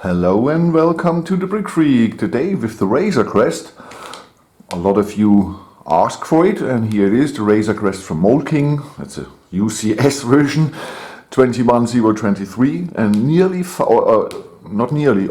Hello and welcome to the Brick Freak. Today with the Razor Crest. A lot of you asked for it, and here it is, the Razor Crest from Mould. That's a UCS version, 21023, and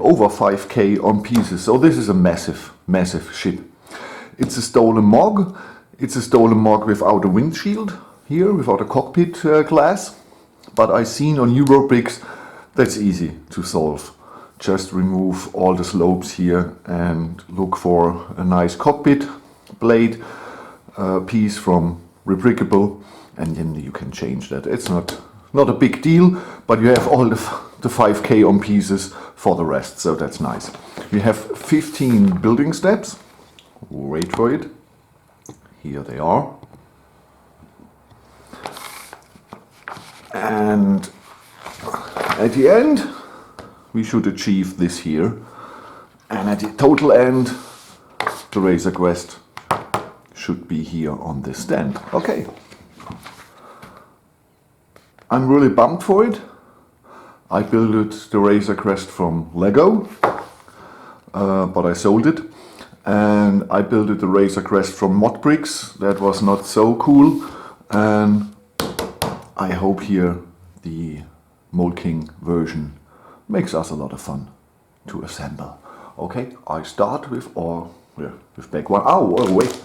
over 5k on pieces. So this is a massive ship. It's a stolen MOG. It's a stolen MOG without a windshield here, without a cockpit glass. But I seen on Eurobricks that's easy to solve. Just remove all the slopes here and look for a nice cockpit blade piece from Rebrickable, and then you can change that. It's not a big deal, but you have all the 5k on pieces for the rest, so that's nice. We have 15 building steps. Wait for it. Here they are. And at the end we should achieve this here, and at the total end the Razor Crest should be here on this stand. Okay, I'm really bummed for it. I built the Razor Crest from Lego, but I sold it, and I built the Razor Crest from mod bricks. That was not so cool, and I hope here the Mould version makes us a lot of fun to assemble. Okay, I start with back one. Oh wait,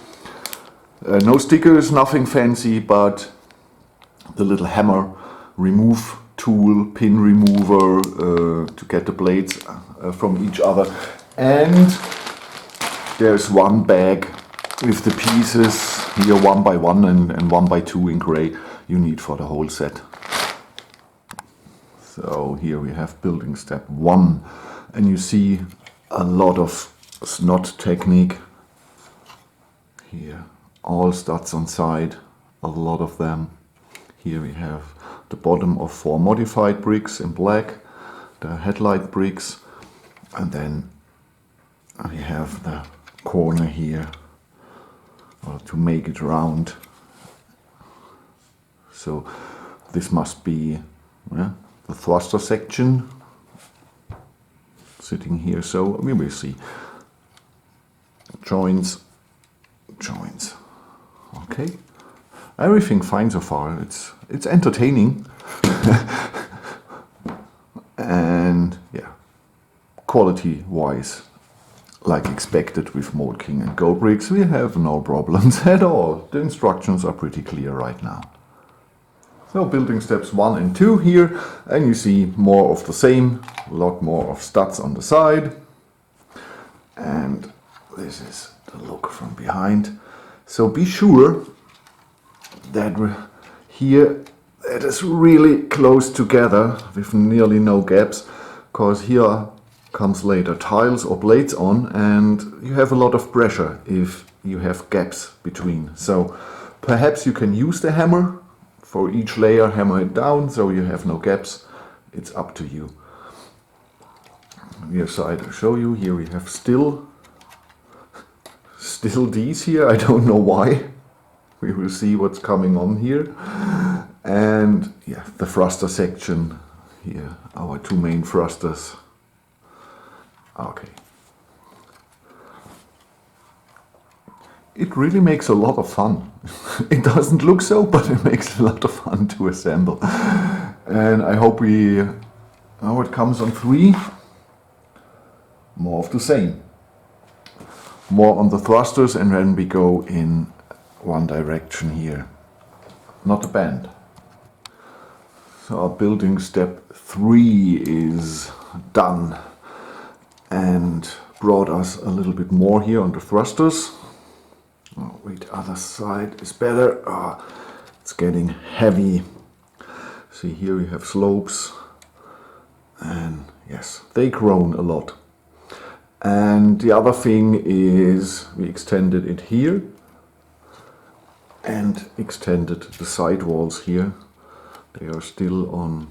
no stickers, nothing fancy, but the little hammer remove tool, pin remover to get the blades from each other, and there's one bag with the pieces here, 1 by 1 and 1 by 2 in grey, you need for the whole set. So here we have building step 1, and you see a lot of snot technique here, all studs on side, a lot of them. Here we have the bottom of 4 modified bricks in black, the headlight bricks, and then we have the corner here to make it round. So this must be the thruster section sitting here, so we will see. Joints. Okay, everything fine so far. It's entertaining. And yeah, quality wise, like expected with Mould and Go bricks, we have no problems at all. The instructions are pretty clear right now. So building steps 1 and 2 here, and you see more of the same, a lot more of studs on the side. And this is the look from behind. So be sure that here it is really close together with nearly no gaps, because here comes later tiles or blades on, and you have a lot of pressure if you have gaps between. So perhaps you can use the hammer for each layer, hammer it down so you have no gaps. It's up to you. Here side I show you. Here we have still these here. I don't know why. We will see what's coming on here. And yeah, the thruster section here, our 2 main thrusters. Okay. It really makes a lot of fun. It doesn't look so, but it makes a lot of fun to assemble. And I hope now it comes on 3. More of the same. More on the thrusters, and then we go in one direction here. Not a band. So our building step 3 is done, and brought us a little bit more here on the thrusters. Oh, wait, other side is better. It's getting heavy. See, here we have slopes, and yes, they grown a lot. And the other thing is we extended it here and extended the side walls here. They are still on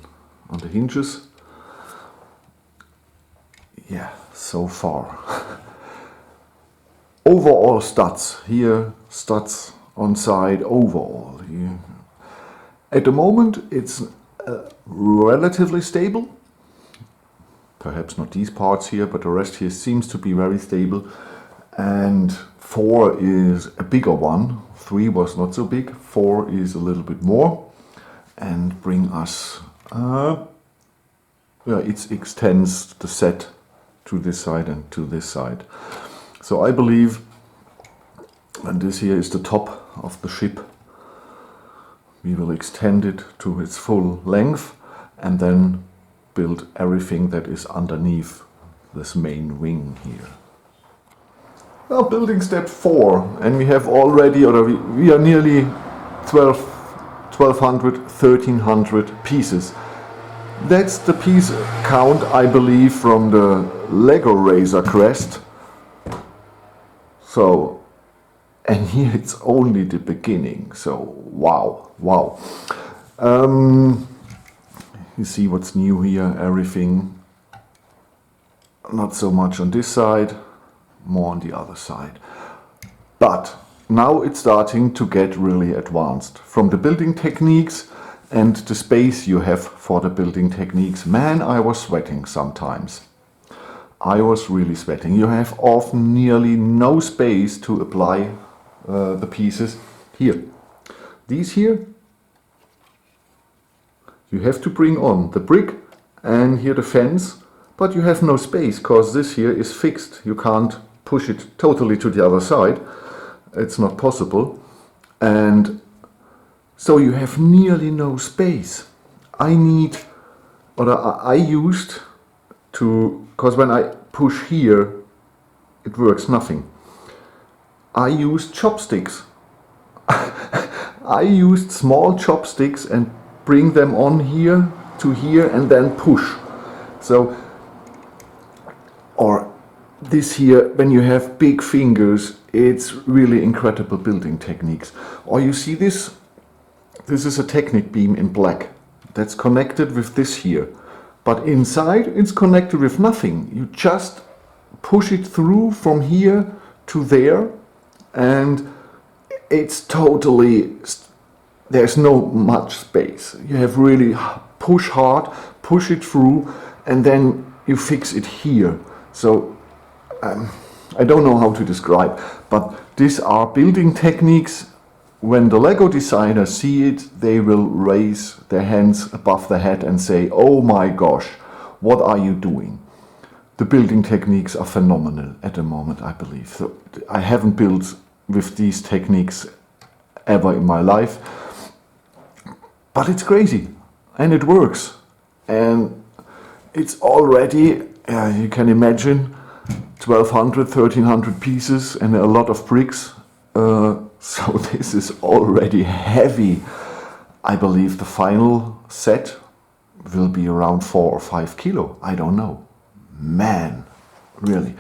the hinges. Yeah, so far. Overall studs here, studs on side, overall. At the moment it's relatively stable. Perhaps not these parts here, but the rest here seems to be very stable. And 4 is a bigger one. 3 was not so big. 4 is a little bit more. And bring us, it extends the set to this side and to this side. So I believe, and this here is the top of the ship, we will extend it to its full length and then build everything that is underneath this main wing here. Now building step 4, and we have already, or we are nearly 1200, 1300 pieces. That's the piece count, I believe, from the Lego Razor Crest. So, and here it's only the beginning, so wow. You see what's new here, everything. Not so much on this side, more on the other side. But now it's starting to get really advanced. From the building techniques and the space you have for the building techniques, man, I was sweating sometimes. I was really sweating. You have often nearly no space to apply the pieces here. These here, you have to bring on the brick and here the fence, but you have no space because this here is fixed. You can't push it totally to the other side. It's not possible. And so you have nearly no space. I used to, because when I push here, it works nothing. I used chopsticks. I used small chopsticks and bring them on here to here and then push. So, or this here, when you have big fingers, it's really incredible building techniques. Or you see this? This is a Technic beam in black. That's connected with this here. But inside it's connected with nothing. You just push it through from here to there and it's totally, there's no much space. You have really push hard, push it through and then you fix it here. So I don't know how to describe, but these are building techniques. When the Lego designers see it, they will raise their hands above their head and say, oh my gosh, what are you doing? The building techniques are phenomenal at the moment, I believe. So I haven't built with these techniques ever in my life, but it's crazy and it works. And it's already, you can imagine, 1200, 1300 pieces and a lot of bricks. So this is already heavy. I believe the final set will be around 4 or 5 kilo. I don't know. Man, really.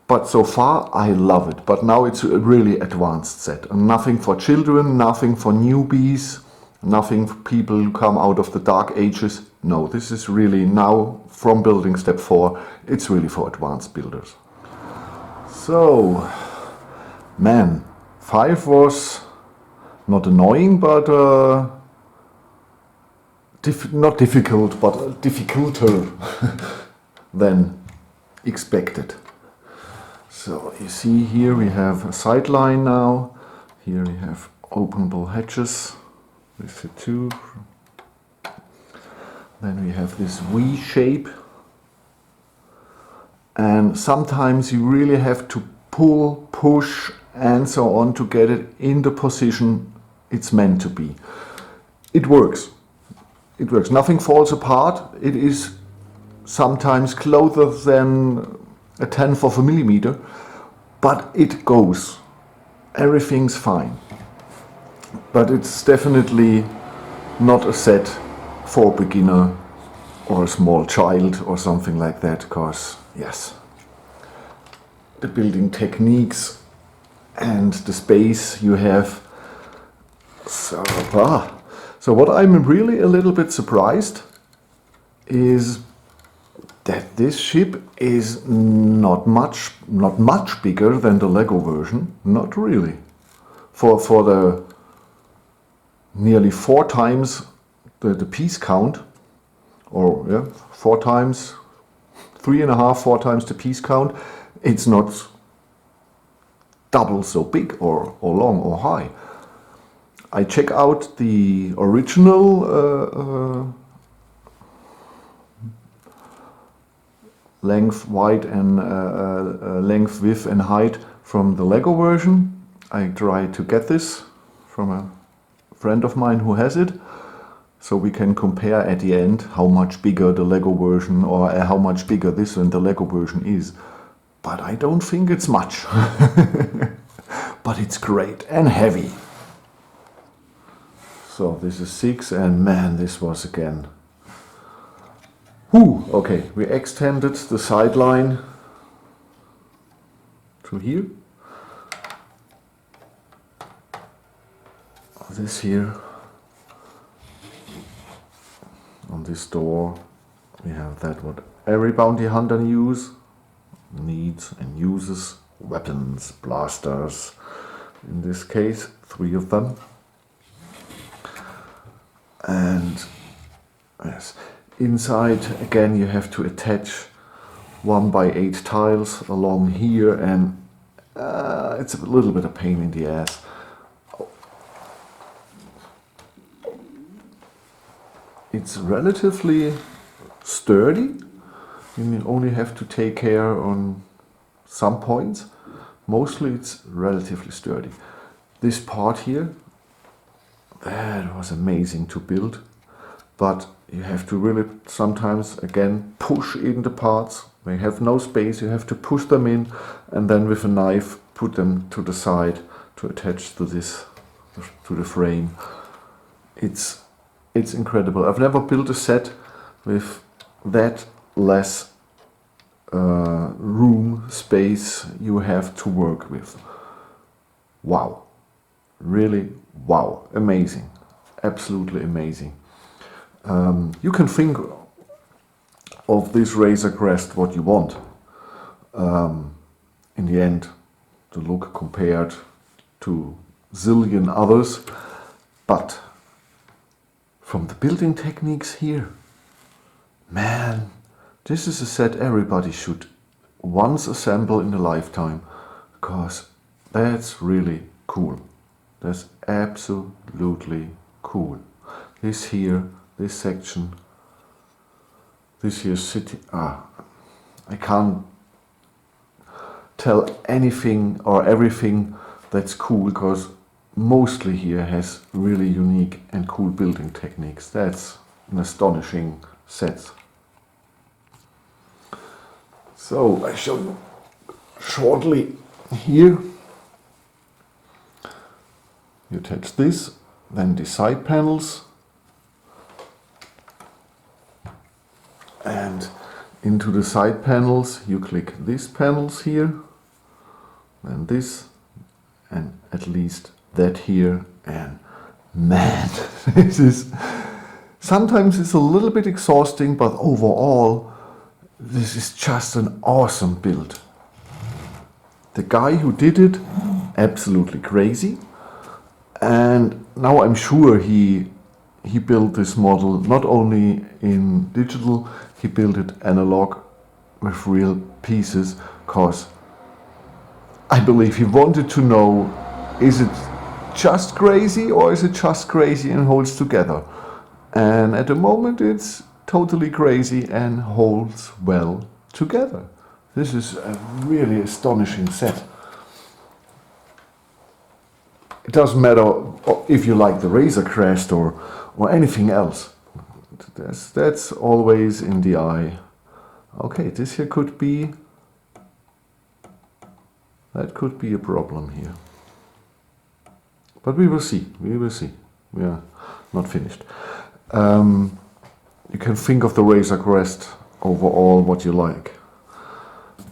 But so far I love it. But now it's a really advanced set. Nothing for children, nothing for newbies, nothing for people who come out of the dark ages. No, this is really now from building step 4. It's really for advanced builders. So, man. 5 was not annoying, but not difficult, but difficulter than expected. So you see here we have a sideline now. Here we have openable hatches with the 2. Then we have this V shape. And sometimes you really have to pull, push, and so on to get it in the position it's meant to be. It works. It works. Nothing falls apart. It is sometimes closer than a 1/10 of a millimeter, but it goes. Everything's fine. But it's definitely not a set for a beginner or a small child or something like that, because yes, the building techniques and the space you have. So what I'm really a little bit surprised is that this ship is not much bigger than the Lego version. Not really. For the nearly 4 times the piece count, or yeah, 4 times 3.5, 4 times the piece count. It's not double so big or long or high. I check out the original length, width and length, width and height from the Lego version. I try to get this from a friend of mine who has it, so we can compare at the end how much bigger the Lego version or how much bigger this and the Lego version is. But I don't think it's much. But it's great and heavy. So this is 6, and man, this was again. Whew, okay, we extended the sideline to here. This here. On this door we have that what every bounty hunter needs and uses. Weapons, blasters, in this case 3 of them. And yes, inside again you have to attach 1x8 tiles along here, and it's a little bit of pain in the ass. It's relatively sturdy. You only have to take care on some points. Mostly it's relatively sturdy. This part here, that was amazing to build, but you have to really sometimes again push in the parts. They have no space, you have to push them in, and then with a knife put them to the side to attach to this, to the frame. It's incredible. I've never built a set with that less room space you have to work with. Wow, really wow, amazing, absolutely amazing. You can think of this Razor Crest what you want. In the end, the look compared to zillion others, but from the building techniques here, man, this is a set everybody should once assemble in a lifetime, because that's really cool. That's absolutely cool. This here, this section, this here city, I can't tell anything or everything that's cool, because mostly here has really unique and cool building techniques. That's an astonishing set. So I show you shortly here. You attach this, then the side panels, and into the side panels you click these panels here, and this, and at least that here, and man, this is sometimes it's a little bit exhausting, but overall this is just an awesome build. The guy who did it, absolutely crazy, and now I'm sure he built this model not only in digital, he built it analog with real pieces, because I believe he wanted to know, is it just crazy or is it just crazy and holds together? And at the moment it's totally crazy and holds well together. This is a really astonishing set. It doesn't matter if you like the Razor Crest or anything else. That's always in the eye. Okay, this here could be, that could be a problem here. But we will see, we will see. We are not finished. You can think of the Razor Crest overall what you like.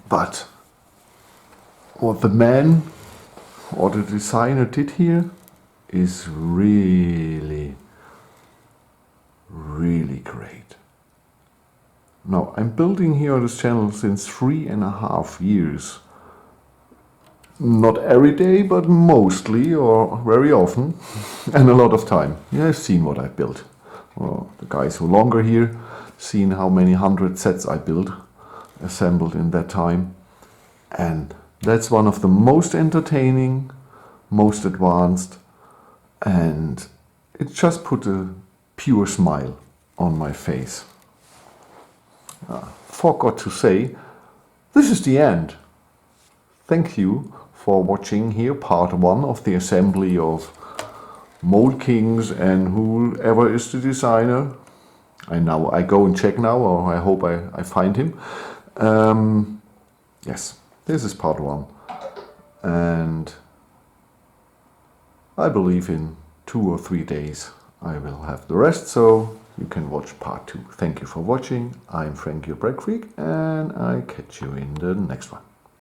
But what the man or the designer did here is really, really great. Now, I'm building here on this channel since 3.5 years. Not every day, but mostly or very often, and a lot of time. You have seen what I built. Well, the guys who are longer here, seen how many 100 sets I built. assembled in that time. And that's one of the most entertaining, most advanced, and it just put a pure smile on my face. Forgot to say, this is the end. Thank you for watching here part 1 of the assembly of Mould Kings and whoever is the designer. I go and check now, or I hope I find him. Yes, this is part 1. And I believe in 2 or 3 days I will have the rest, so you can watch part 2. Thank you for watching. I'm Frank, your break freak, and I catch you in the next one.